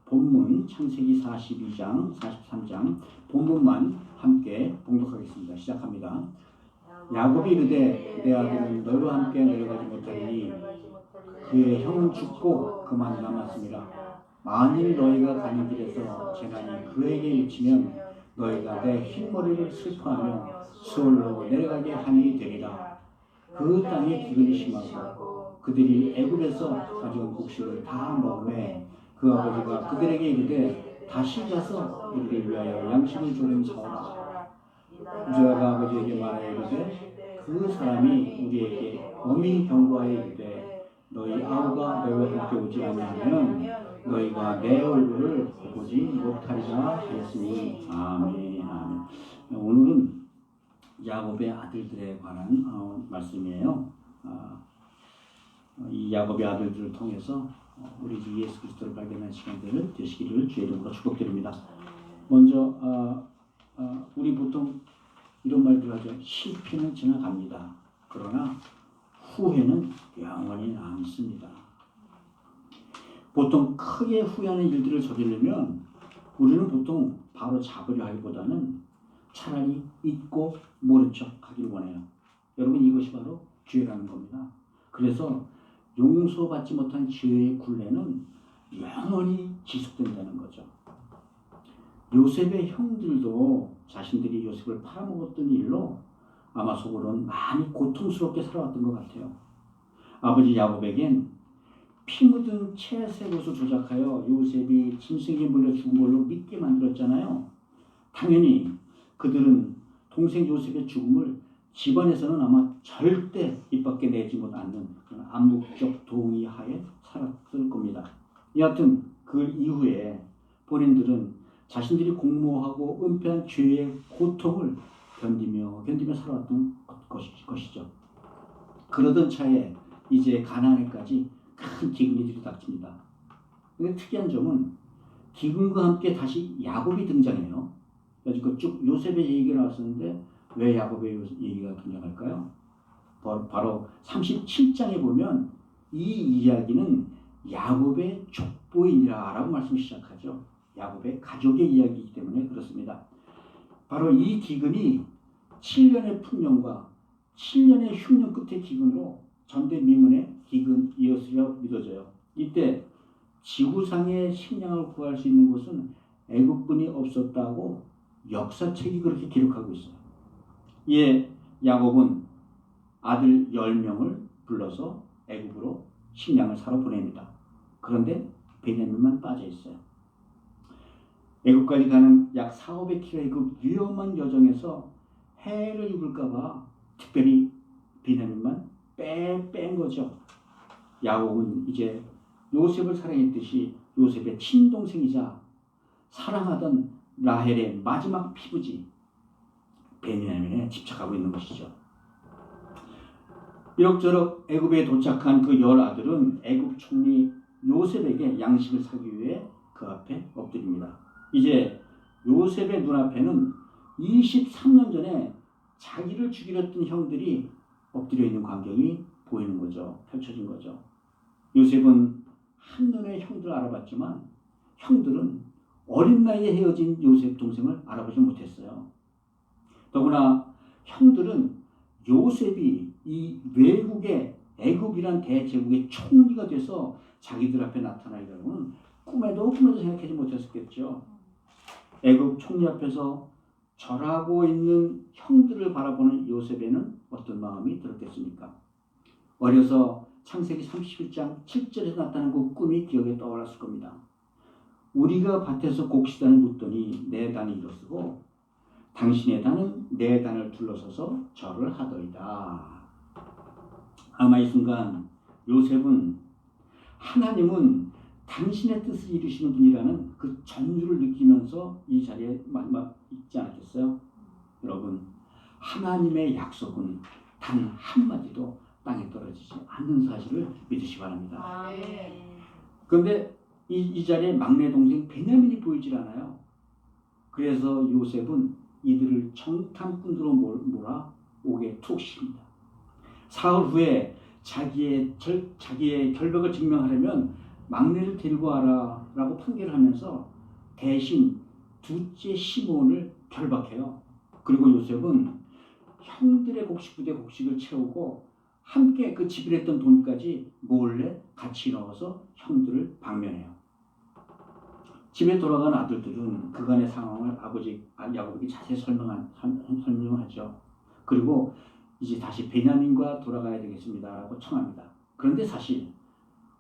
본문 창세기 42장, 43장 본문만 함께 봉독하겠습니다. 시작합니다. 야곱이 이르되 내 아들은 너희와 함께 내려가지 못하리니 그의 형은 죽고 그만 남았습니다. 만일 너희가 가는 길에서 재난이 그에게 미치면 너희가 내 흰머리를 슬퍼하며 수월로 내려가게 하니 되리라. 그 땅에 기근이 심하고 그들이 애굽에서 가져온 곡식을 다 먹음에 그 아버지가 그들에게 이르되 다시 가서 우리를 위하여 양식을 조금 사오라. 우즈아가 아버지에게 말하여 이르되 그 사람이 우리에게 엄히 경고하여 이르되 너희 아우가 너희와 함께 오지 아니하면 너희가 내 얼굴을 보지 못하리라 하였으니. 아멘. 아멘. 오늘은 야곱의 아들들에 관한 말씀이에요. 이 야곱의 아들들을 통해서 우리 주 예수 그리스도를 발견하는 시간들을 되시기를 주의 이름으로 축복드립니다. 먼저 우리 보통 이런 말들 하죠. 실패는 지나갑니다. 그러나 후회는 영원히 남습니다. 보통 크게 후회하는 일들을 저지르면 우리는 보통 바로 잡으려 하기보다는 차라리 잊고 모른 척 하길 원해요. 여러분, 이것이 바로 죄라는 겁니다. 그래서 용서받지 못한 죄의 굴레는 영원히 지속된다는 거죠. 요셉의 형들도 자신들이 요셉을 팔아먹었던 일로 아마 속으로는 많이 고통스럽게 살아왔던 것 같아요. 아버지 야곱에겐 피 묻은 채색 옷을 조작하여 요셉이 짐승에게 물려 죽은 걸로 믿게 만들었잖아요. 당연히 그들은 동생 요셉의 죽음을 집안에서는 아마 절대 입 밖에 내지 못하는 그런 암묵적 동의하에 살았을 겁니다. 여하튼 그 이후에 본인들은 자신들이 공모하고 은폐한 죄의 고통을 견디며 살아왔던 것이죠. 그러던 차에 이제 가나안에까지 큰 기근이 들이닥칩니다. 근데 특이한 점은 기근과 함께 다시 야곱이 등장해요. 여지껏 쭉 요셉의 얘기가 나왔었는데 왜 야곱의 얘기가 등장할까요? 바로 37장에 보면 이 이야기는 야곱의 족보이니라 라고 말씀 시작하죠. 야곱의 가족의 이야기이기 때문에 그렇습니다. 바로 이 기근이 7년의 풍년과 7년의 흉년 끝의 기근으로 전대미문의 기근이었으려 믿어져요. 이때 지구상의 식량을 구할 수 있는 곳은 애굽뿐이 없었다고 역사책이 그렇게 기록하고 있어요. 이에 야곱은 아들 10명을 불러서 애굽으로 식량을 사러 보냅니다. 그런데 베냐민만 빠져 있어요. 애굽까지 가는 약 400km의 그 위험한 여정에서 해를 입을까봐 특별히 베냐민만 뺀 거죠. 야곱은 이제 요셉을 사랑했듯이 요셉의 친동생이자 사랑하던 라헬의 마지막 피부지 베냐민에 집착하고 있는 것이죠. 이럭저럭 애굽에 도착한 그 10아들은 애굽 총리 요셉에게 양식을 사기 위해 그 앞에 엎드립니다. 이제 요셉의 눈앞에는 23년 전에 자기를 죽이려 했던 형들이 엎드려 있는 광경이 보이는 거죠. 펼쳐진 거죠. 요셉은 한눈에 형들을 알아봤지만 형들은 어린 나이에 헤어진 요셉 동생을 알아보지 못했어요. 더구나 형들은 요셉이 이 외국의 애굽이란 대제국의 총리가 돼서 자기들 앞에 나타나려고는 꿈에도 생각하지 못했었겠죠. 애굽 총리 앞에서 절하고 있는 형들을 바라보는 요셉에는 어떤 마음이 들었겠습니까? 어려서 창세기 31장 7절에서 나타난 그 꿈이 기억에 떠올랐을 겁니다. 우리가 밭에서 곡식단을 묻더니 내 단이 일어서고 당신의 단은 내 단을 둘러서서 절을 하더이다. 아마 이 순간 요셉은 하나님은 당신의 뜻을 이루시는 분이라는 그 전율을 느끼면서 이 자리에 있지 않았겠어요? 여러분, 하나님의 약속은 단 한마디도 땅에 떨어지지 않는 사실을 믿으시기 바랍니다. 그런데 이 자리에 막내 동생 베냐민이 보이질 않아요. 그래서 요셉은 이들을 정탐꾼으로 몰아 옥에 툭 씁니다. 사흘 후에 자기의 결백을 증명하려면 막내를 데리고 와라 라고 판결을 하면서 대신 둘째 시몬을 결박해요. 그리고 요셉은 형들의 곡식 부대 곡식을 채우고 함께 그 지불했던 돈까지 몰래 같이 넣어서 형들을 방면해요. 집에 돌아간 아들들은 그간의 상황을 아버지 야곱에게 자세히 설명하죠. 그리고 이제 다시 베냐민과 돌아가야 되겠습니다라고 청합니다. 그런데 사실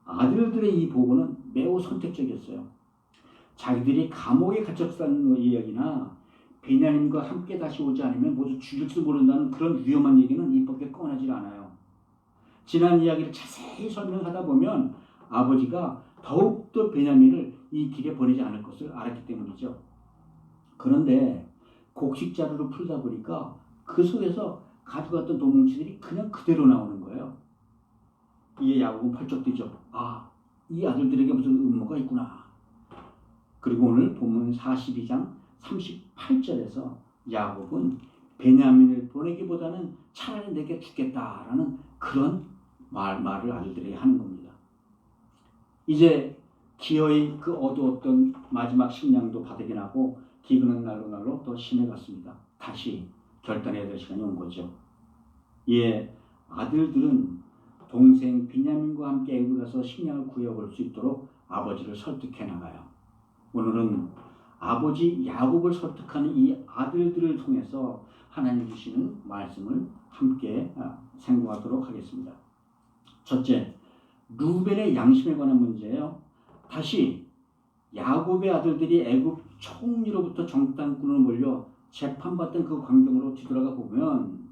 아들들의 이 보고는 매우 선택적이었어요. 자기들이 감옥에 갇혔다는 이야기나 베냐민과 함께 다시 오지 않으면 모두 죽일지도 모른다는 그런 위험한 얘기는 입밖에 꺼내질 않아요. 지난 이야기를 자세히 설명하다 보면 아버지가 더욱더 베냐민을 이 길에 보내지 않을 것을 알았기 때문이죠. 그런데 곡식 자루를 풀다 보니까 그 속에서 가져갔던 돈뭉치들이 그냥 그대로 나오는 거예요. 이에 야곱은 펄쩍 뛰죠. 아, 이 아들들에게 무슨 음모가 있구나. 그리고 오늘 본문 42장 38절에서 야곱은 베냐민을 보내기보다는 차라리 내게 죽겠다라는 그런 말을 아들들에게 하는 겁니다. 이제 기어이 그 어두웠던 마지막 식량도 바닥이 나고 기근은 날로 더 심해갔습니다. 다시 결단해야 될 시간이 온 거죠. 이에 아들들은 동생 베냐민과 함께 애굽에 가서 식량을 구해올 수 있도록 아버지를 설득해 나가요. 오늘은 아버지 야곱을 설득하는 이 아들들을 통해서 하나님 주시는 말씀을 함께 생각하도록 하겠습니다. 첫째, 루벤의 양심에 관한 문제예요. 다시 야곱의 아들들이 애굽 총리로부터 정탐꾼으로 몰려 재판받던 그 광경으로 뒤돌아가 보면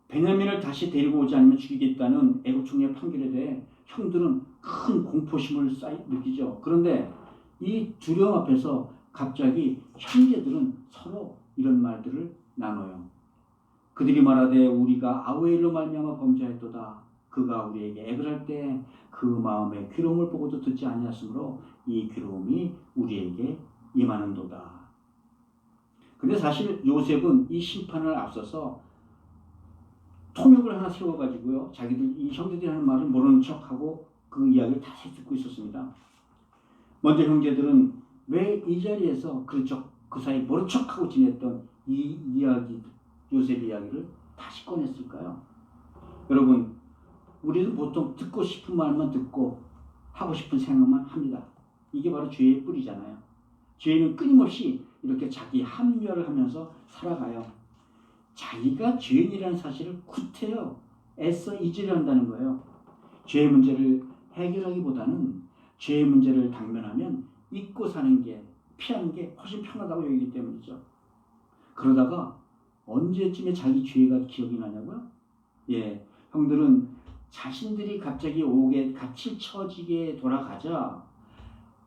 베냐민을 다시 데리고 오지 않으면 죽이겠다는 애굽 총리의 판결에 대해 형들은 큰 공포심을 느끼죠. 그런데 이 두려움 앞에서 갑자기 형제들은 서로 이런 말들을 나눠요. 그들이 말하되 우리가 아우엘로 말미암아 범죄하였도다. 그가 우리에게 액을 할 때 그 마음의 괴로움을 보고도 듣지 아니하였으므로 이 괴로움이 우리에게 임하는도다. 근데 사실 요셉은 이 심판을 앞서서 통역을 하나 세워가지고요. 자기들 이 형제들이 하는 말을 모르는 척하고 그 이야기를 다시 듣고 있었습니다. 먼저 형제들은 왜 이 자리에서 그 사이 모른 척하고 지냈던 이 이야기, 요셉 이야기를 다시 꺼냈을까요? 여러분, 우리는 보통 듣고 싶은 말만 듣고 하고 싶은 생각만 합니다. 이게 바로 죄의 뿌리잖아요. 죄는 끊임없이 이렇게 자기 합리화를 하면서 살아가요. 자기가 죄인이라는 사실을 구태여 애써 잊으려 한다는 거예요. 죄의 문제를 해결하기보다는 죄의 문제를 당면하면 잊고 사는 게, 피하는 게 훨씬 편하다고 여기기 때문이죠. 그러다가 언제쯤에 자기 죄가 기억이 나냐고요? 예, 형들은 자신들이 갑자기 옥에 갇힐 처지게 돌아가자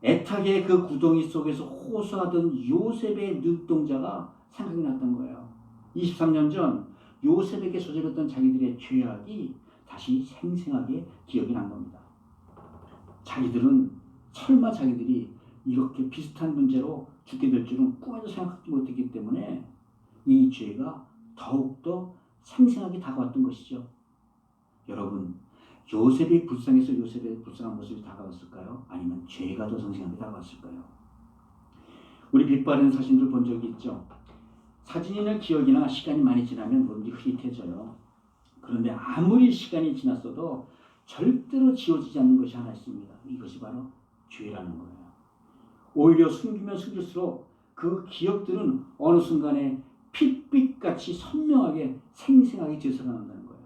애타게 그 구덩이 속에서 호소하던 요셉의 눈동자가 생각이 났던 거예요. 23년 전 요셉에게 저질렀던 자기들의 죄악이 다시 생생하게 기억이 난 겁니다. 자기들은 설마 자기들이 이렇게 비슷한 문제로 죽게 될 줄은 꿈에도 생각하지 못했기 때문에 이 죄가 더욱더 생생하게 다가왔던 것이죠. 여러분, 요셉이 불쌍해서 요셉의 불쌍한 모습이 다가왔을까요? 아니면 죄가 더 생생하게 다가왔을까요? 우리 빛바랜 사진들 본 적이 있죠? 사진이나 기억이나 시간이 많이 지나면 뭔지 흐릿해져요. 그런데 아무리 시간이 지났어도 절대로 지워지지 않는 것이 하나 있습니다. 이것이 바로 죄라는 거예요. 오히려 숨기면 숨길수록 그 기억들은 어느 순간에 핏빛같이 선명하게 생생하게 되살아난다는 거예요.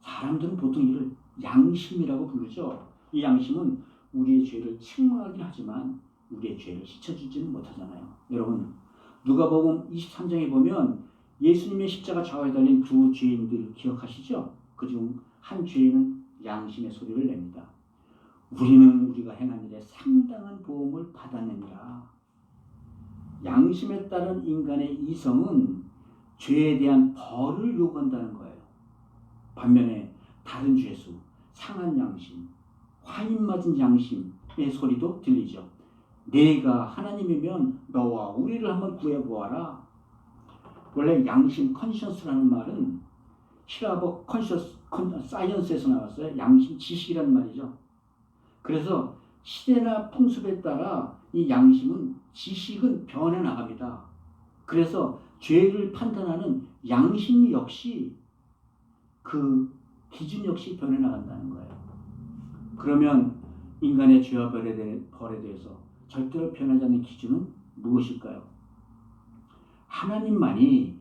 사람들은 보통 이를 양심이라고 부르죠. 이 양심은 우리의 죄를 책망하긴 하지만 우리의 죄를 씻어주지는 못하잖아요. 여러분, 누가복음 23장에 보면 예수님의 십자가 좌우에 달린 두 죄인들 기억하시죠? 그중 한 죄인은 양심의 소리를 냅니다. 우리는 우리가 행한 일에 상당한 보응을 받았느니라. 양심에 따른 인간의 이성은 죄에 대한 벌을 요구한다는 거예요. 반면에 다른 죄수, 상한 양심, 화인 맞은 양심의 소리도 들리죠. 내가 하나님이면 너와 우리를 한번 구해보아라. 원래 양심, 컨셔스라는 말은 히라버 사이언스에서 나왔어요. 양심 지식이라는 말이죠. 그래서 시대나 풍습에 따라 이 양심은 지식은 변해 나갑니다. 그래서 죄를 판단하는 양심 역시 그 기준 역시 변해 나간다는 거예요. 그러면 인간의 죄와 벌에 대해서 절대로 변하지 않는 기준은 무엇일까요? 하나님만이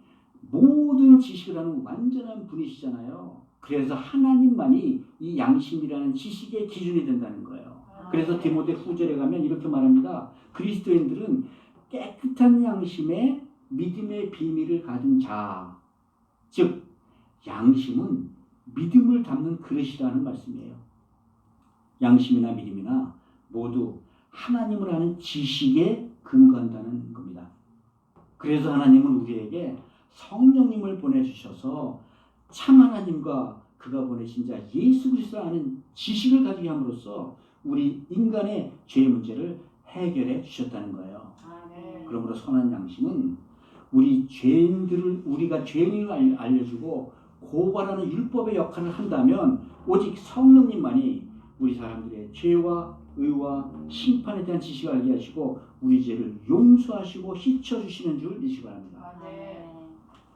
모든 지식을 하는 완전한 분이시잖아요. 그래서 하나님만이 이 양심이라는 지식의 기준이 된다는 거예요. 그래서 디모데 후절에 가면 이렇게 말합니다. 그리스도인들은 깨끗한 양심에 믿음의 비밀을 가진 자, 즉 양심은 믿음을 담는 그릇이라는 말씀이에요. 양심이나 믿음이나 모두 하나님을 아는 지식에 근거한다는 겁니다. 그래서 하나님은 우리에게 성령님을 보내주셔서 참 하나님과 그가 보내신 자 예수 그리스도를 아는 지식을 가지게 함으로써 우리 인간의 죄 문제를 해결해 주셨다는 거예요. 그러므로 선한 양심은 우리가 죄인을 알려주고 고발하는 율법의 역할을 한다면 오직 성령님만이 우리 사람들의 죄와 의와 심판에 대한 지식을 알게 하시고 우리 죄를 용서하시고 씻어주시는 줄 믿으시기 바랍니다.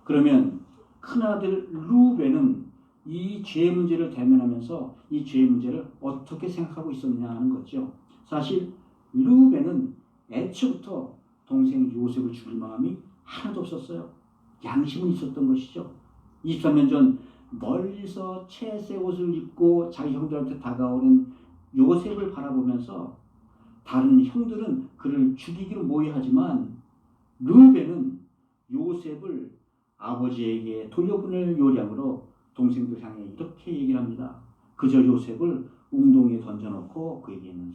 그러면 큰아들 루벤은 이 죄 문제를 대면하면서 이 죄 문제를 어떻게 생각하고 있었느냐 하는 거죠. 사실 루벤은 애초부터 동생 요셉을 죽일 마음이 하나도 없었어요. 양심은 있었던 것이죠. 23년 전 멀리서 채색 옷을 입고 자기 형들한테 다가오는 요셉을 바라보면서 다른 형들은 그를 죽이기로 모의하지만 르우벤은 요셉을 아버지에게 돌려보낼 요량으로 동생들 향해 이렇게 얘기를 합니다. 그저 요셉을 웅덩이에 던져놓고 그에게는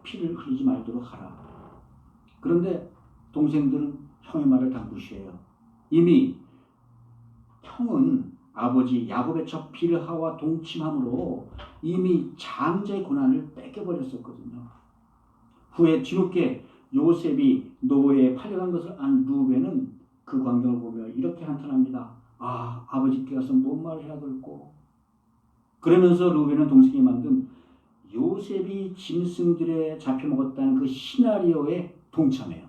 피를 흘리지 말도록 하라. 그런데 동생들은 형의 말을 다 무시해요. 이미 형은 아버지 야곱의 첫 빌하와 동침함으로 이미 장자의 고난을 뺏겨버렸었거든요. 후에 뒤늦게 요셉이 노예에 팔려간 것을 안 루벤은 그 광경을 보며 이렇게 한탄합니다. 아버지께 가서 뭔 말을 해야 될꼬. 그러면서 루벤은 동생이 만든 요셉이 짐승들에 잡혀먹었다는 그 시나리오에 동참해요.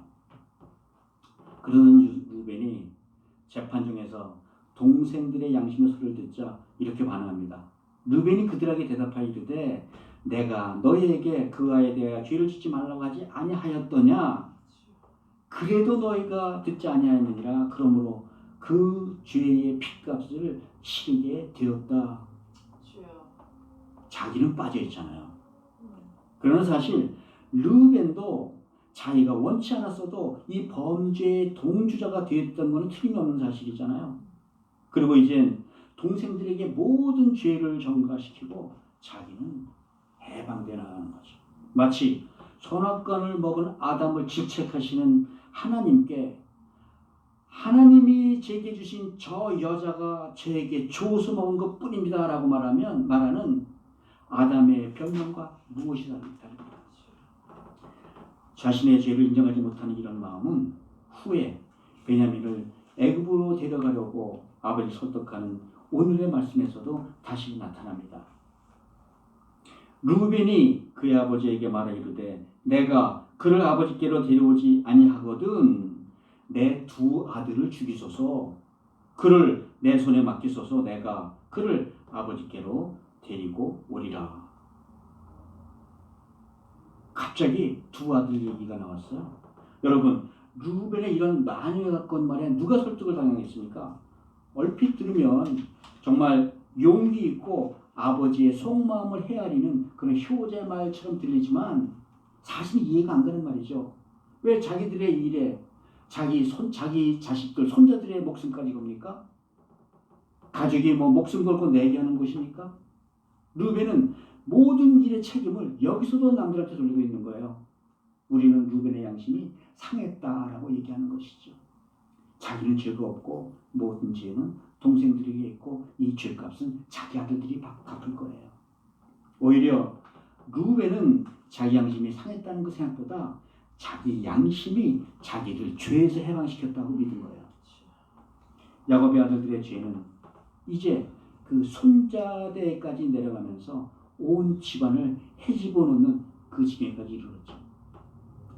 그러던 루벤이 재판 중에서 동생들의 양심의 소리를 듣자 이렇게 반응합니다. 르벤이 그들에게 대답하여 이르되 내가 너희에게 그 아이에 대하여 죄를 짓지 말라고 하지 아니하였더냐. 그래도 너희가 듣지 아니하였느니라. 그러므로 그 죄의 핏값을 치르게 되었다. 자기는 빠져있잖아요. 그러나 사실 르벤도 자기가 원치 않았어도 이 범죄의 동주자가 되었던 것은 틀림없는 사실이잖아요. 그리고 이젠 동생들에게 모든 죄를 전가시키고 자기는 해방되어 나가는 거죠. 마치 선악과를 먹은 아담을 질책하시는 하나님께 하나님이 제게 주신 저 여자가 저에게 줘서 먹은 것 뿐입니다 라고 말하는 아담의 변명과 무엇이 다릅니까? 자신의 죄를 인정하지 못하는 이런 마음은 후에 베냐민을 애굽으로 데려가려고 아버지 설득하는 오늘의 말씀에서도 다시 나타납니다. 루벤이 그의 아버지에게 말하 이르되 내가 그를 아버지께로 데려오지 아니하거든 내 두 아들을 죽이소서 그를 내 손에 맡기소서 내가 그를 아버지께로 데리고 오리라. 갑자기 두 아들 얘기가 나왔어요. 여러분 루벤의 이런 만유에 가까운 말에 누가 설득을 당하겠습니까? 얼핏 들으면 정말 용기 있고 아버지의 속마음을 헤아리는 그런 효자 말처럼 들리지만 사실 이해가 안 가는 말이죠. 왜 자기들의 일에 자기 자식들 손자들의 목숨까지 겁니까? 가족이 목숨 걸고 내게 하는 것입니까? 루벤은 모든 일의 책임을 여기서도 남들한테 돌리고 있는 거예요. 우리는 루벤의 양심이 상했다라고 얘기하는 것이죠. 자기는 죄가 없고 모든 죄는 동생들에게 있고 이 죄값은 자기 아들들이 갚을 거예요. 오히려 루벤은 자기 양심이 상했다는 그 생각보다 자기 양심이 자기를 죄에서 해방시켰다고 믿은 거예요. 야곱의 아들들의 죄는 이제 그 손자대까지 내려가면서 온 집안을 헤집어 놓는 그 지경까지 이르렀죠.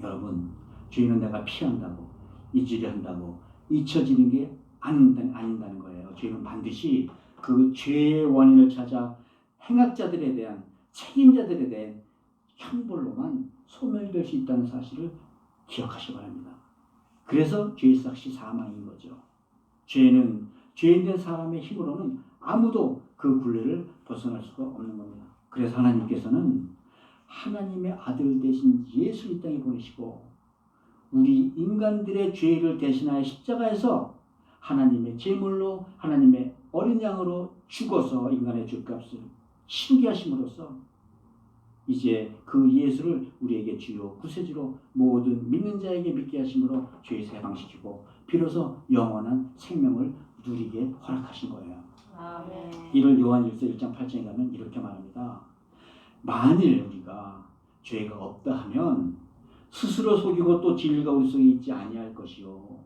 여러분, 죄는 내가 피한다고, 잊으려 한다고 잊혀지는 게 아닌다는 거예요. 죄는 반드시 그 죄의 원인을 찾아 행악자들에 대한, 책임자들에 대한 형벌로만 소멸될 수 있다는 사실을 기억하시기 바랍니다. 그래서 죄의 삭시 사망인 거죠. 죄는 죄인된 사람의 힘으로는 아무도 그 굴레를 벗어날 수가 없는 겁니다. 그래서 하나님께서는 하나님의 아들 대신 예수를 이 땅에 보내시고 우리 인간들의 죄를 대신하여 십자가에서 하나님의 제물로, 하나님의 어린 양으로 죽어서 인간의 죄값을 치르게 하심으로써 이제 그 예수를 우리에게 주요 구세주로 모든 믿는 자에게 믿게 하심으로 죄에서 해방시키고 비로소 영원한 생명을 누리게 허락하신 거예요. 아멘. 이를 요한일서 1장 8절에 가면 이렇게 말합니다. 만일 우리가 죄가 없다 하면 스스로 속이고 또 진리가 우리 속에 있지 아니할 것이요.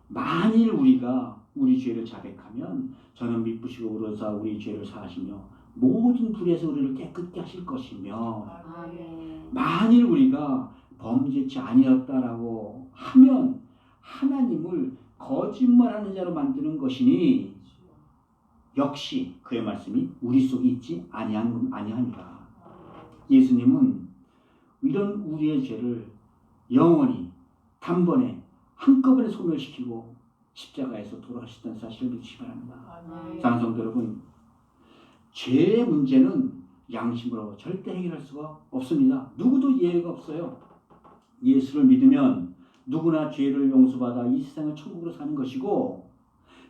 만일 우리가 우리 죄를 자백하면 저는 미쁘시고 의로사 우리 죄를 사하시며 모든 불에서 우리를 깨끗게 하실 것이며 아멘. 만일 우리가 범죄치 아니었다라고 하면 하나님을 거짓말하는 자로 만드는 것이니 역시 그의 말씀이 우리 속에 있지 아니하니라. 예수님은 이런 우리의 죄를 영원히 단번에 한꺼번에 소멸시키고 십자가에서 돌아가셨다는 사실을 믿으시기 바랍니다. 사랑하는 성도 여러분, 죄의 문제는 양심으로 절대 해결할 수가 없습니다. 누구도 예외가 없어요. 예수를 믿으면 누구나 죄를 용서받아 이 세상을 천국으로 사는 것이고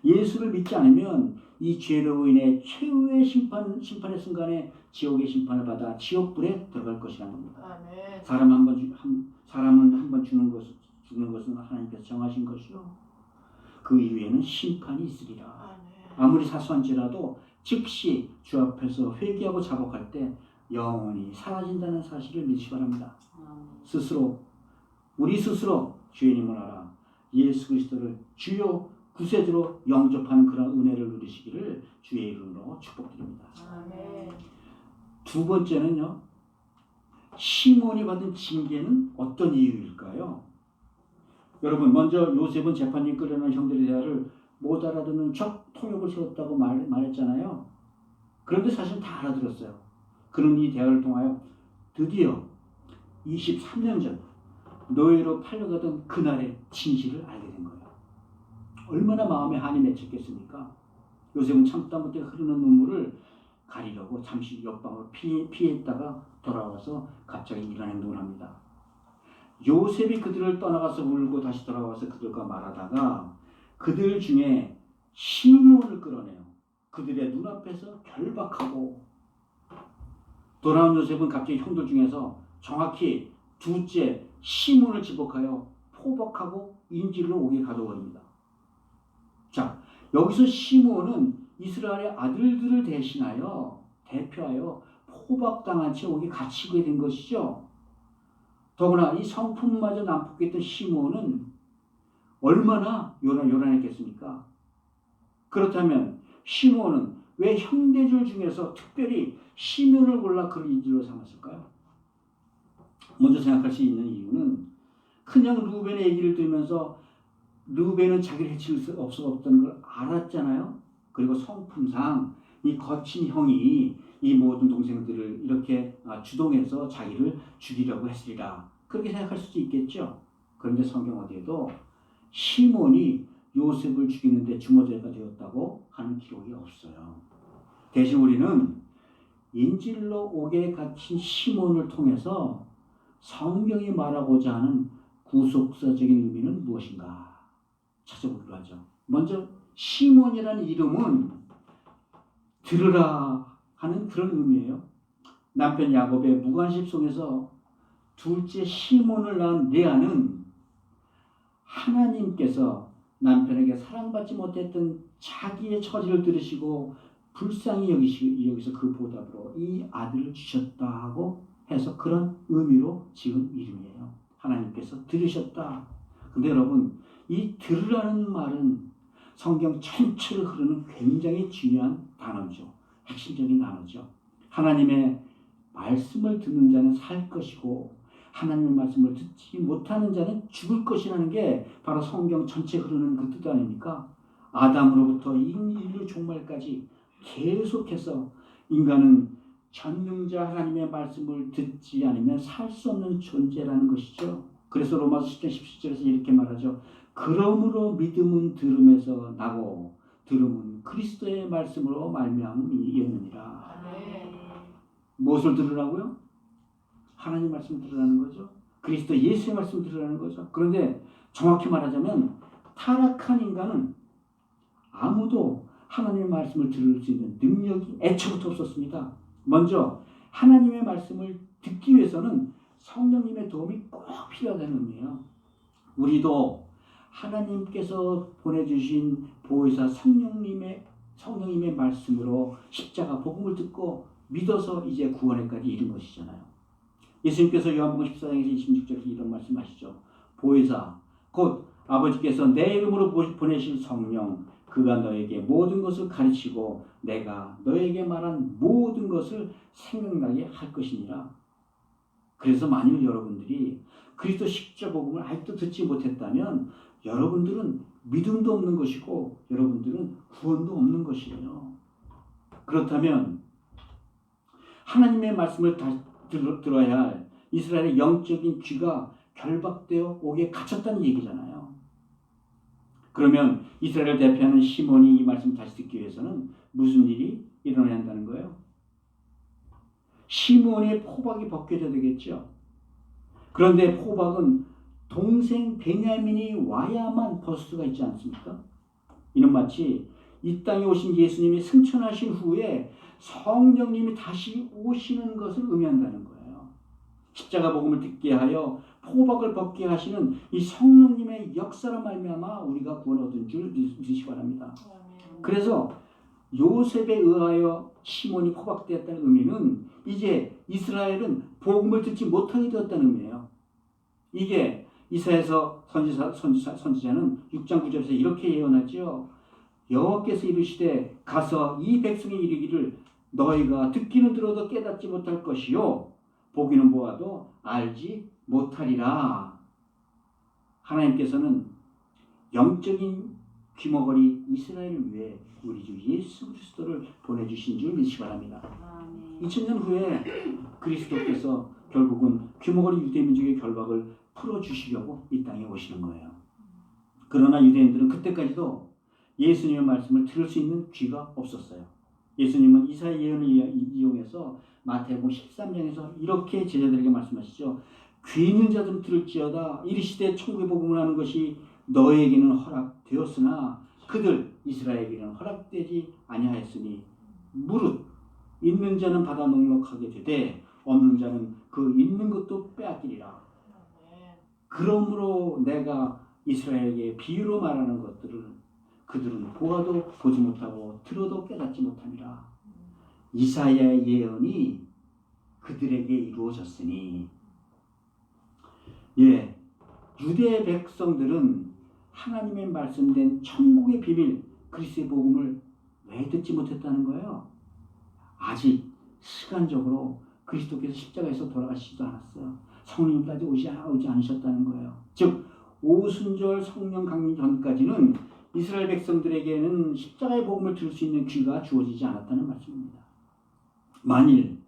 예수를 믿지 않으면 이 죄로 인해 최후의 심판의 순간에 지옥의 심판을 받아 지옥불에 들어갈 것이라는 겁니다. 사람은 한 번 죽는 것은 하나님께서 정하신 것이요. 그 이후에는 심판이 있으리라. 아무리 사소한 죄라도 즉시 주 앞에서 회개하고 자복할 때 영원히 사라진다는 사실을 믿으시기 바랍니다. 우리 스스로 주님을 알아 예수 그리스도를 주요 구세주로 영접하는 그런 은혜를 누리시기를 주의 이름으로 축복드립니다. 두 번째는요. 시몬이 받은 징계는 어떤 이유일까요? 여러분, 먼저 요셉은 재판이 끌려난 형들의 대화를 못 알아듣는 척 통역을 세웠다고 말했잖아요. 그런데 사실 다 알아들었어요. 그런 이 대화를 통하여 드디어 23년 전 노예로 팔려가던 그날의 진실을 알게 된 거예요. 얼마나 마음에 한이 맺혔겠습니까? 요셉은 참다 못해 흐르는 눈물을 가리려고 잠시 옆방으로 피했다가 돌아와서 갑자기 이런 행동을 합니다. 요셉이 그들을 떠나가서 울고 다시 돌아와서 그들과 말하다가 그들 중에 시몬을 끌어내요. 그들의 눈앞에서 결박하고 돌아온 요셉은 갑자기 형들 중에서 정확히 둘째 시몬을 지목하여 포박하고 인질로 오게 가둬버립니다. 자, 여기서 시몬은 이스라엘의 아들들을 대표하여 포박당한 채 오게 갇히게 된 것이죠. 더구나 이 성품마저 난폭했던 시몬은 얼마나 요란했겠습니까? 그렇다면 시몬은 왜 형제들 중에서 특별히 시몬을 골라 그를 인질로 삼았을까요? 먼저 생각할 수 있는 이유는 그냥 루벤의 얘기를 들으면서 루벤은 자기를 해칠 수 없었다는 걸 알았잖아요. 그리고 성품상 이 거친 형이 이 모든 동생들을 이렇게 주동해서 자기를 죽이려고 했으리라. 그렇게 생각할 수도 있겠죠. 그런데 성경 어디에도 시몬이 요셉을 죽이는데 주모자가 되었다고 하는 기록이 없어요. 대신 우리는 인질로 옥에 갇힌 시몬을 통해서 성경이 말하고자 하는 구속사적인 의미는 무엇인가 찾아보기로 하죠. 먼저 시몬이라는 이름은 들으라 하는 그런 의미예요. 남편 야곱의 무관심 속에서 둘째 시몬을 낳은 레아는 하나님께서 남편에게 사랑받지 못했던 자기의 처지를 들으시고 불쌍히 여기서 그 보답으로 이 아들을 주셨다고 해서 그런 의미로 지은 이름이에요. 하나님께서 들으셨다. 근데 여러분, 이 들으라는 말은 성경 전체를 흐르는 굉장히 중요한 단어죠. 핵심적인 단어죠. 하나님의 말씀을 듣는 자는 살 것이고 하나님의 말씀을 듣지 못하는 자는 죽을 것이라는 게 바로 성경 전체 흐르는 그 뜻 아닙니까? 아담으로부터 인류 종말까지 계속해서 인간은 전능자 하나님의 말씀을 듣지 않으면 살 수 없는 존재라는 것이죠. 그래서 로마서 10장 17절에서 이렇게 말하죠. 그러므로 믿음은 들음에서 나고 들음은 그리스도의 말씀으로 말미암음이었느니라. 무엇을 들으라고요? 하나님 말씀을 들으라는 거죠. 그리스도 예수의 말씀을 들으라는 거죠. 그런데 정확히 말하자면 타락한 인간은 아무도 하나님의 말씀을 들을 수 있는 능력이 애초부터 없었습니다. 먼저 하나님의 말씀을 듣기 위해서는 성령님의 도움이 꼭 필요하다는 의미예요. 우리도 하나님께서 보내주신 보혜사 성령님의 말씀으로 십자가 복음을 듣고 믿어서 이제 구원에까지 이른 것이잖아요. 예수님께서 요한복음 14장에서 26절에서 이런 말씀하시죠. 보혜사 곧 아버지께서 내 이름으로 보내신 성령 그가 너에게 모든 것을 가르치고 내가 너에게 말한 모든 것을 생각나게 할 것이니라. 그래서 만일 여러분들이 그리스도 십자가 복음을 아직도 듣지 못했다면 여러분들은 믿음도 없는 것이고 여러분들은 구원도 없는 것이에요. 그렇다면 하나님의 말씀을 들어야 할 이스라엘의 영적인 귀가 결박되어 옥에 갇혔다는 얘기잖아요. 그러면 이스라엘을 대표하는 시몬이 이 말씀을 다시 듣기 위해서는 무슨 일이 일어나야 한다는 거예요? 시몬의 포박이 벗겨져야 되겠죠. 그런데 포박은 동생 베냐민이 와야만 벗을 수가 있지 않습니까? 이는 마치 이 땅에 오신 예수님이 승천하신 후에 성령님이 다시 오시는 것을 의미한다는 거예요. 십자가 복음을 듣게 하여 포박을 벗게 하시는 이 성령님의 역사로 말미암아 우리가 구원을 얻은 줄 믿으시기 바랍니다. 그래서 요셉에 의하여 시몬이 포박되었다는 의미는 이제 이스라엘은 복음을 듣지 못하게 되었다는 의미예요. 이게 이사야서 선지자는 6장 9절에서 이렇게 예언하죠. 여호와께서 이르시되 가서 이 백성에 이르기를 너희가 듣기는 들어도 깨닫지 못할 것이요 보기는 보아도 알지 못하리라. 하나님께서는 영적인 귀머거리 이스라엘을 위해 우리 주 예수 그리스도를 보내주신 줄 믿으시기 바랍니다. 2000년 후에 그리스도께서 결국은 귀머거리 유대민족의 결박을 풀어주시려고 이 땅에 오시는 거예요. 그러나 유대인들은 그때까지도 예수님의 말씀을 들을 수 있는 귀가 없었어요. 예수님은 이사야 예언을 이용해서 마태복음 13장에서 이렇게 제자들에게 말씀하시죠. 귀 있는 자들은 들을지어다 이르시되 천국의 복음을 하는 것이 너에게는 허락되었으나 그들 이스라엘에게는 허락되지 아니하였으니 무릇 있는 자는 받아 넉넉하게 되되 없는 자는 그 있는 것도 빼앗기리라. 그러므로 내가 이스라엘에게 비유로 말하는 것들을 그들은 보아도 보지 못하고 들어도 깨닫지 못하니라. 이사야의 예언이 그들에게 이루어졌으니 유대 백성들은 하나님의 말씀된 천국의 비밀 그리스도의 복음을 왜 듣지 못했다는 거예요? 아직 시간적으로 그리스도께서 십자가에서 돌아가시지도 않았어요. 성령님까지 오지 않으셨다는 거예요. 즉 오순절 성령 강림 전까지는 이스라엘 백성들에게는 십자가의 복음을 들을 수 있는 귀가 주어지지 않았다는 말씀입니다. 만일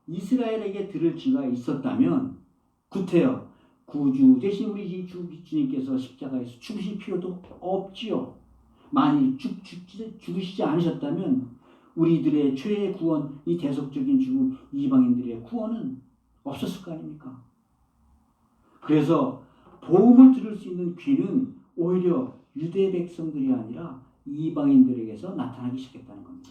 이스라엘에게 들을 귀가 있었다면 구태여 구주 대신 우리 주님께서 십자가에서 죽으실 필요도 없지요. 만일 죽으시지 않으셨다면 우리들의 죄의 구원, 이 대속적인 주 이방인들의 구원은 없었을 거 아닙니까? 그래서 복음을 들을 수 있는 귀는 오히려 유대 백성들이 아니라 이방인들에게서 나타나기 시작했다는 겁니다.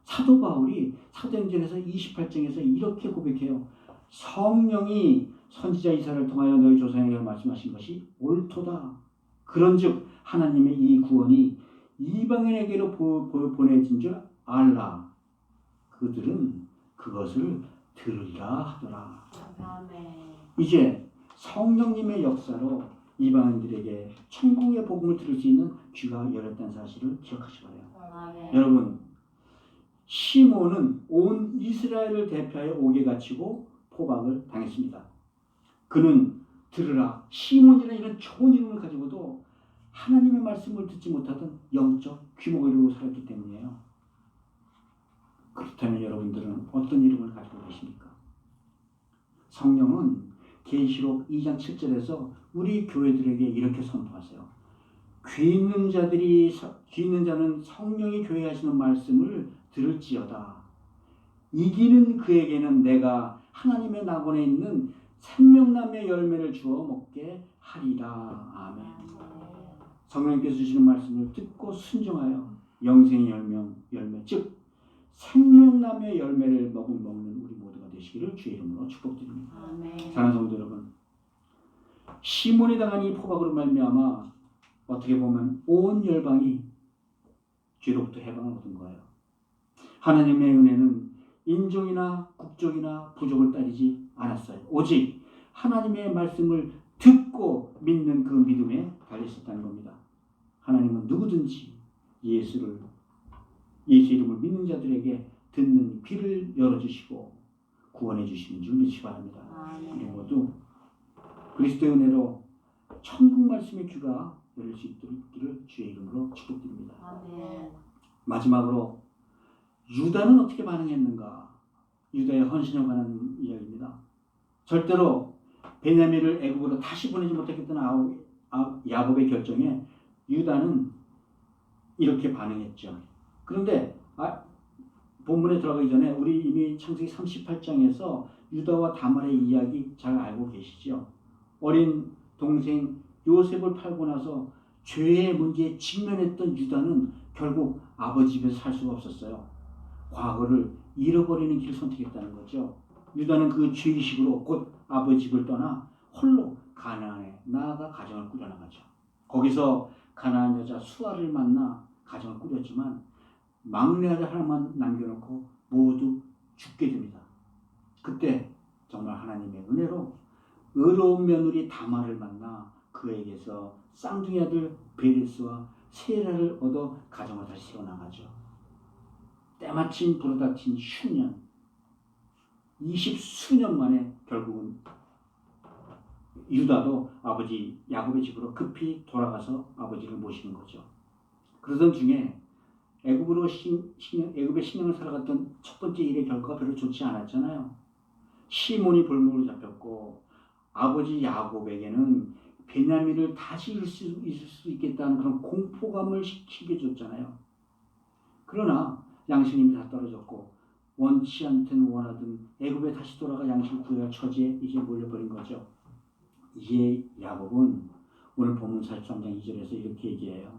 사도 바울이 사도행전에서 28장에서 이렇게 고백해요. 성령이 선지자 이사야를 통하여 너희 조상에게 말씀하신 것이 옳도다. 그런즉 하나님의 이 구원이 이방인에게로 보내진 줄 알라. 그들은 그것을 들으리라 하더라. 이제 성령님의 역사로 이방인들에게 천국의 복음을 들을 수 있는 귀가 열렸다는 사실을 기억하시기 바라요. 여러분, 시몬은 온 이스라엘 이스라엘을 대표하여 옥에 갇히고 포박을 당했습니다. 그는 들으라 시몬이라는 이런 좋은 이름을 가지고도 하나님의 말씀을 듣지 못하던 영적 귀목을 이루고 살았기 때문이에요. 그렇다면 여러분들은 어떤 이름을 가지고 계십니까? 성령은 계시록 2장 7절에서 우리 교회들에게 이렇게 선포하세요. 귀 있는 자는 성령이 교회에 하시는 말씀을 들을지어다. 이기는 그에게는 내가 하나님의 낙원에 있는 생명나무의 열매를 주어 먹게 하리라. 아멘. 성령님께서 주시는 말씀을 듣고 순종하여 영생의 열매 즉 생명나무의 열매를 먹는 우리 모두가 되시기를 주의 이름으로 축복드립니다. 사랑하는 성도 여러분, 시몬이 당한 이 포박으로 말미암아 어떻게 보면 온 열방이 죄로부터 해방을 얻은 거예요. 하나님의 은혜는 인종이나 국적이나 부족을 따지지 않았어요. 오직 하나님의 말씀을 듣고 믿는 그 믿음에 달려있었다는 겁니다. 하나님은 누구든지 예수 이름을 믿는 자들에게 듣는 귀를 열어주시고 구원해 주시는 줄 믿으시기 바랍니다. 우리 모두 그리스도의 은혜로 천국 말씀의 귀가 열릴 수 있기를 주의 이름으로 축복드립니다. 마지막으로 유다는 어떻게 반응했는가? 유다의 헌신에 관한 이야기입니다. 절대로 베냐민을 애굽으로 다시 보내지 못하겠다는 야곱의 결정에 유다는 이렇게 반응했죠. 그런데 본문에 들어가기 전에 우리 이미 창세기 38장에서 유다와 다말의 이야기 잘 알고 계시죠? 어린 동생 요셉을 팔고 나서 죄의 문제에 직면했던 유다는 결국 아버지 집에서 살 수가 없었어요. 과거를 잃어버리는 길을 선택했다는 거죠. 유다는 그 죄의식으로 곧 아버지 집을 떠나 홀로 가나안에 나아가 가정을 꾸려나가죠. 거기서 가나안 여자 수아를 만나 가정을 꾸렸지만 막내 아들 하나만 남겨놓고 모두 죽게 됩니다. 그때 정말 하나님의 은혜로 의로운 며느리 다말을 만나 그에게서 쌍둥이 아들 베레스와 세라를 얻어 가정을 다시 세워나가죠. 때마침 불어닥친 흉년 20수년 만에 결국은 유다도 아버지 야곱의 집으로 급히 돌아가서 아버지를 모시는 거죠. 그러던 중에 애굽의 신앙을 살아갔던 첫 번째 일의 결과가 별로 좋지 않았잖아요. 시몬이 볼모로 잡혔고 아버지 야곱에게는 베냐민을 다시 잃을 수 있겠다는 그런 공포감을 시키게 줬잖아요. 그러나 양식님이 다 떨어졌고 원치 않든 원하든 애굽에 다시 돌아가 양식을 구해야 할 처지에 이제 몰려버린 거죠. 이제 야곱은 오늘 본문 43장 2절에서 이렇게 얘기해요.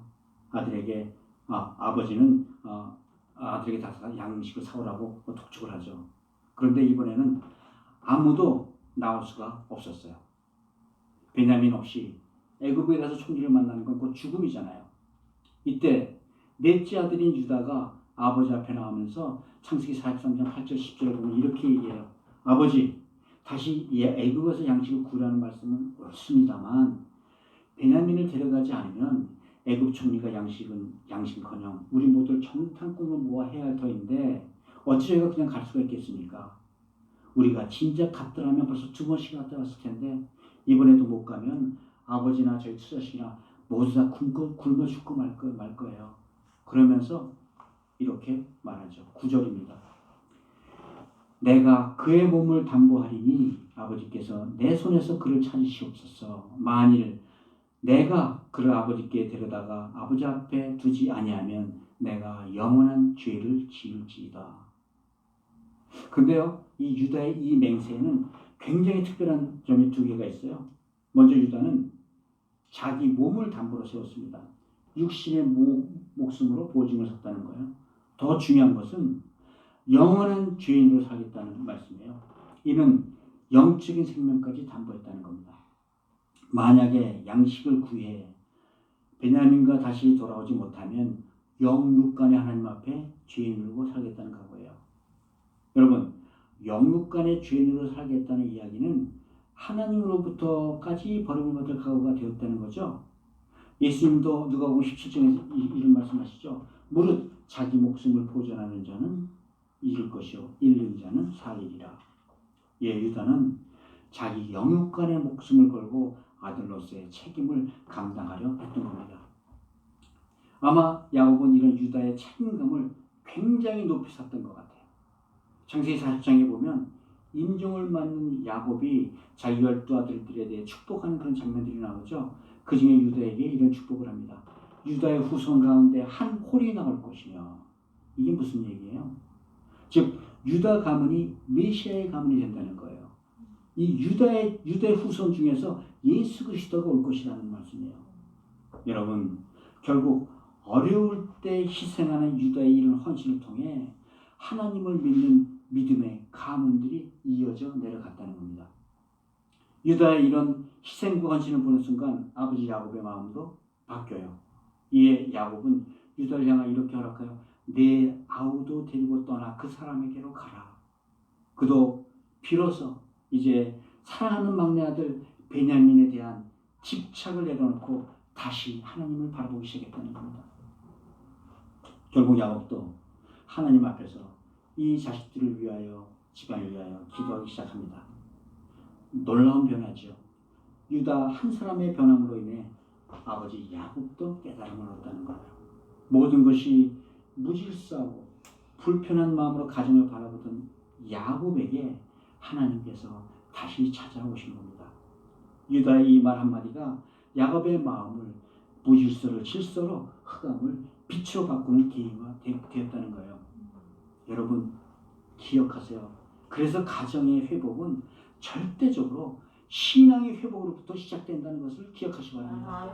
아버지는 아들에게 다시 양식을 사오라고 독촉을 하죠. 그런데 이번에는 아무도 나올 수가 없었어요. 베냐민 없이 애굽에 가서 총리를 만나는 건 곧 죽음이잖아요. 이때 넷째 아들인 유다가 아버지 앞에 나오면서 창세기 43장 8절 10절을 보면 이렇게 얘기해요. 아버지, 다시 애굽에서 양식을 구하라는 말씀은 옳습니다만 베냐민을 데려가지 않으면 애굽 총리가 양식은커녕 우리 모두를 정탐꾼으로 모아 해야 할 터인데 어찌 저희가 그냥 갈 수가 있겠습니까? 우리가 진작 갔더라면 벌써 2번씩 갔다 왔을 텐데 이번에도 못 가면 아버지나 저희 투자식이나 모두 다 굶어 죽고 말 거예요. 그러면서 이렇게 말하죠. 9절입니다. 내가 그의 몸을 담보하리니 아버지께서 내 손에서 그를 찾으시옵소서. 만일 내가 그를 아버지께 데려다가 아버지 앞에 두지 아니하면 내가 영원한 죄를 지을지이다. 근데요, 이 유다의 이 맹세에는 굉장히 특별한 점이 2개가 있어요. 먼저 유다는 자기 몸을 담보로 세웠습니다. 육신의 목숨으로 보증을 섰다는 거예요. 더 중요한 것은 영원한 죄인으로 살겠다는 말씀이에요. 이는 영적인 생명까지 담보했다는 겁니다. 만약에 양식을 구해 베냐민과 다시 돌아오지 못하면 영육간의 하나님 앞에 죄인으로 살겠다는 각오예요. 여러분, 영육간의 죄인으로 살겠다는 이야기는 하나님으로부터까지 버림을 받을 각오가 되었다는 거죠. 예수님도 누가복음 17장에서 이런 말씀하시죠. 무릇 자기 목숨을 보존하는 자는 잃을 것이요 잃는 자는 살리리라. 예, 유다는 자기 영육간의 목숨을 걸고 아들로서의 책임을 감당하려 했던 겁니다. 아마 야곱은 이런 유다의 책임감을 굉장히 높이 샀던 것 같아요. 창세기 40장에 보면 임종을 맞는 야곱이 자기 12아들들에 대해 축복하는 그런 장면들이 나오죠. 그 중에 유다에게 이런 축복을 합니다. 유다의 후손 가운데 한 홀이 나올 것이며, 이게 무슨 얘기예요? 즉 유다 가문이 메시아의 가문이 된다는 거예요. 이 유다의 후손 중에서 예수 그리스도가 올 것이라는 말씀이에요. 여러분, 결국 어려울 때 희생하는 유다의 이런 헌신을 통해 하나님을 믿는 믿음의 가문들이 이어져 내려갔다는 겁니다. 유다의 이런 희생과 헌신을 보는 순간 아버지 야곱의 마음도 바뀌어요. 이에 야곱은 유다를 향하여 이렇게 허락하여 내 아우도 데리고 떠나 그 사람에게로 가라. 그도 비로소 이제 사랑하는 막내 아들 베냐민에 대한 집착을 내려놓고 다시 하나님을 바라보기 시작했다는 겁니다. 결국 야곱도 하나님 앞에서 이 자식들을 위하여, 집안을 위하여 기도하기 시작합니다. 놀라운 변화죠. 유다 한 사람의 변함으로 인해 아버지 야곱도 깨달음을 얻었다는 거예요. 모든 것이 무질서하고 불편한 마음으로 가정을 바라보던 야곱에게 하나님께서 다시 찾아오신 겁니다. 유다의 이 말 한마디가 야곱의 마음을 무질서를 질서로, 흑암을 빛으로 바꾸는 계기가 되었다는 거예요. 여러분 기억하세요. 그래서 가정의 회복은 절대적으로 신앙의 회복으로부터 시작된다는 것을 기억하시기 바랍니다.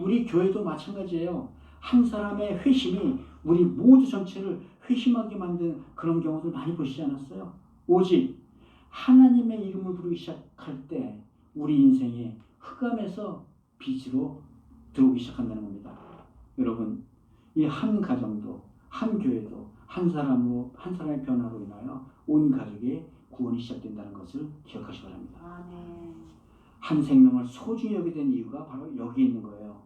우리 교회도 마찬가지예요. 한 사람의 회심이 우리 모두 전체를 회심하게 만든 그런 경우들 많이 보시지 않았어요? 오직 하나님의 이름을 부르기 시작할 때 우리 인생의 흑암에서 빛으로 들어오기 시작한다는 겁니다. 여러분, 이 한 가정도, 한 교회도 한 사람의 변화로 인하여 온 가족의 구원이 시작된다는 것을 기억하시기 바랍니다. 한 생명을 소중히 여기게 된 이유가 바로 여기에 있는 거예요.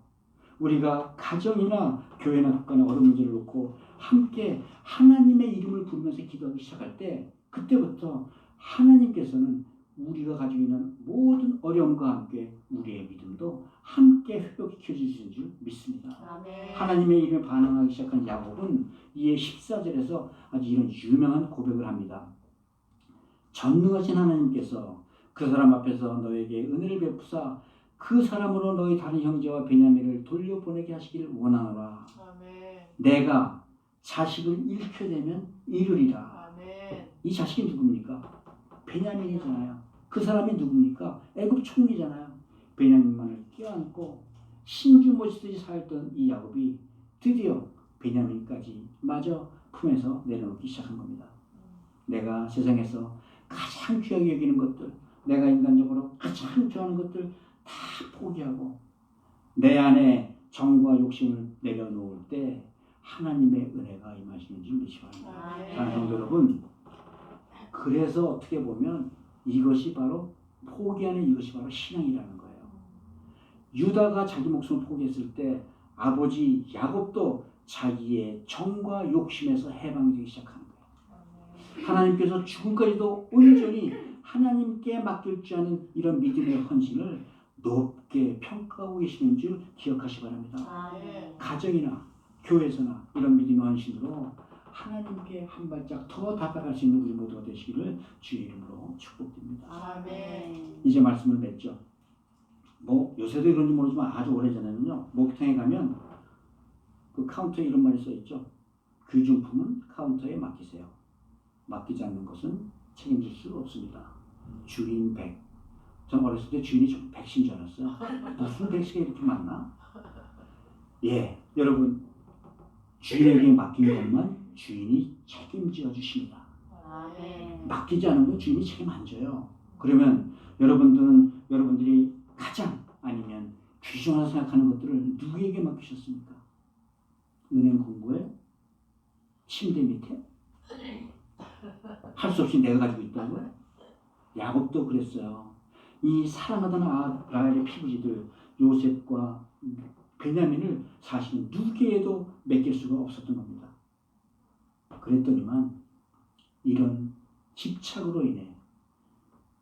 우리가 가정이나 교회나 국가나 어려운 문제를 놓고 함께 하나님의 이름을 부르면서 기도하기 시작할 때, 그때부터 하나님께서는 우리가 가지고 있는 모든 어려움과 함께 우리의 믿음도 함께 회복시켜 주시는 줄 믿습니다. 하나님의 이름에 반응하기 시작한 야곱은 이에 14절에서 아주 이런 유명한 고백을 합니다. 전능하신 하나님께서 그 사람 앞에서 너에게 은혜를 베푸사 그 사람으로 너희 다른 형제와 베냐민을 돌려보내게 하시기를 원하노라. 내가 자식을 잃게 되면 이르리라. 이 자식이 누굽니까? 베냐민이잖아요. 그 사람이 누굽니까? 애굽 총리잖아요. 베냐민만을 껴안고 신주 모시듯이 살던 이 야곱이 드디어 베냐민까지 마저 품에서 내려놓기 시작한 겁니다. 내가 세상에서 가장 귀하게 여기는 것들, 내가 인간적으로 가장 좋아하는 것들 다 포기하고 내 안에 정과 욕심을 내려놓을 때 하나님의 은혜가 임하시는 줄 믿으시기 바랍니다. 사랑하는 성도 여러분, 그래서 어떻게 보면 이것이 바로 포기하는 이것이 바로 신앙이라는 거예요. 유다가 자기 목숨을 포기했을 때 아버지 야곱도 자기의 정과 욕심에서 해방되기 시작하는 거예요. 하나님께서 죽음까지도 온전히 하나님께 맡길 줄 아는 이런 믿음의 헌신을 높게 평가하고 계시는 줄 기억하시기 바랍니다. 가정이나 교회에서나 이런 믿음의 헌신으로 하나님께 한 발짝 더 다가갈 수 있는 우리 모두가 되시기를 주의 이름으로 축복드립니다. 이제 말씀을 맺죠. 요새도 그런지 모르지만 아주 오래전에는요, 목욕탕에 가면 그 카운터에 이런 말이 써있죠. 귀중품은 카운터에 맡기세요. 맡기지 않는 것은 책임질 수 없습니다. 주인 백. 전 어렸을 때 주인이 좀 백신 줄 알았어요. 무슨 백신이 이렇게 많나? 예, 여러분, 주인에게 맡긴 것만 주인이 책임져 주십니다. 맡기지 않은 건 주인이 책임 안 져요. 그러면 여러분들이 가장 아니면 귀중하다 생각하는 것들을 누구에게 맡기셨습니까? 은행 공고에? 침대 밑에? 할 수 없이 내가 가지고 있다고요? 야곱도 그랬어요. 이 사랑하던 라헬의 피부지들 요셉과 베냐민을 사실은 누구에게도 맡길 수가 없었던 겁니다. 그랬더니만 이런 집착으로 인해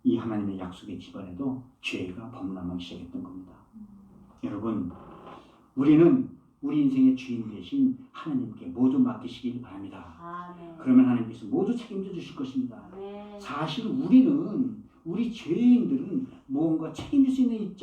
이 하나님의 약속의 집안에도 죄가 범람하기 시작했던 겁니다. 여러분, 우리는 우리 인생의 주인 대신 하나님께 모두 맡기시길 바랍니다. 아멘. 그러면 하나님께서 모두 책임져 주실 것입니다. 아멘. 사실 우리 죄인들은 무언가 책임질 수 있는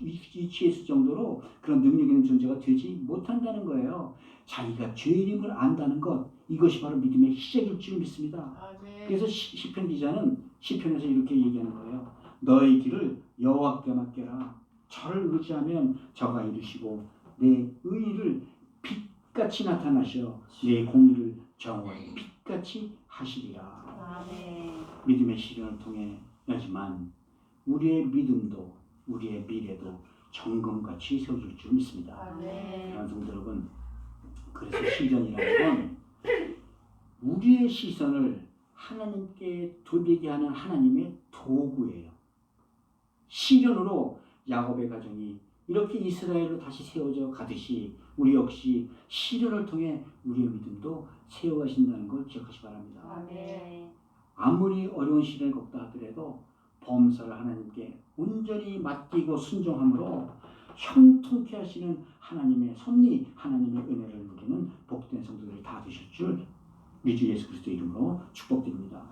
위치에 있을 정도로 그런 능력 있는 존재가 되지 못한다는 거예요. 자기가 죄인임을 안다는 것, 이것이 바로 믿음의 시작일 줄 믿습니다. 아멘. 그래서 시편 기자는 시편에서 이렇게 얘기하는 거예요. 너의 길을 여호와께 맡겨라. 저를 의지하면 저가 이루시고 내 의를 빛같이 나타나셔 내 공의를 정오하게 빛같이 하시리라. 아멘. 믿음의 시련을 통해 하지만 우리의 믿음도 우리의 미래도 정금같이 세워질 줄 믿습니다. 아멘. 그런 성도 여러분, 그래서 시련이라는 건 우리의 시선을 하나님께 돌리게 하는 하나님의 도구예요. 시련으로 야곱의 가정이 이렇게 이스라엘로 다시 세워져 가듯이 우리 역시 시련을 통해 우리의 믿음도 세워가신다는 걸 기억하시기 바랍니다. 아멘. 아무리 어려운 시련을 겪다 하더라도 범사를 하나님께 온전히 맡기고 순종함으로 형통케 하시는 하나님의 섭리, 하나님의 은혜를 누리는 복된 성도들이 다 되실 줄 우리 주 예수 그리스도 이름으로 축복드립니다.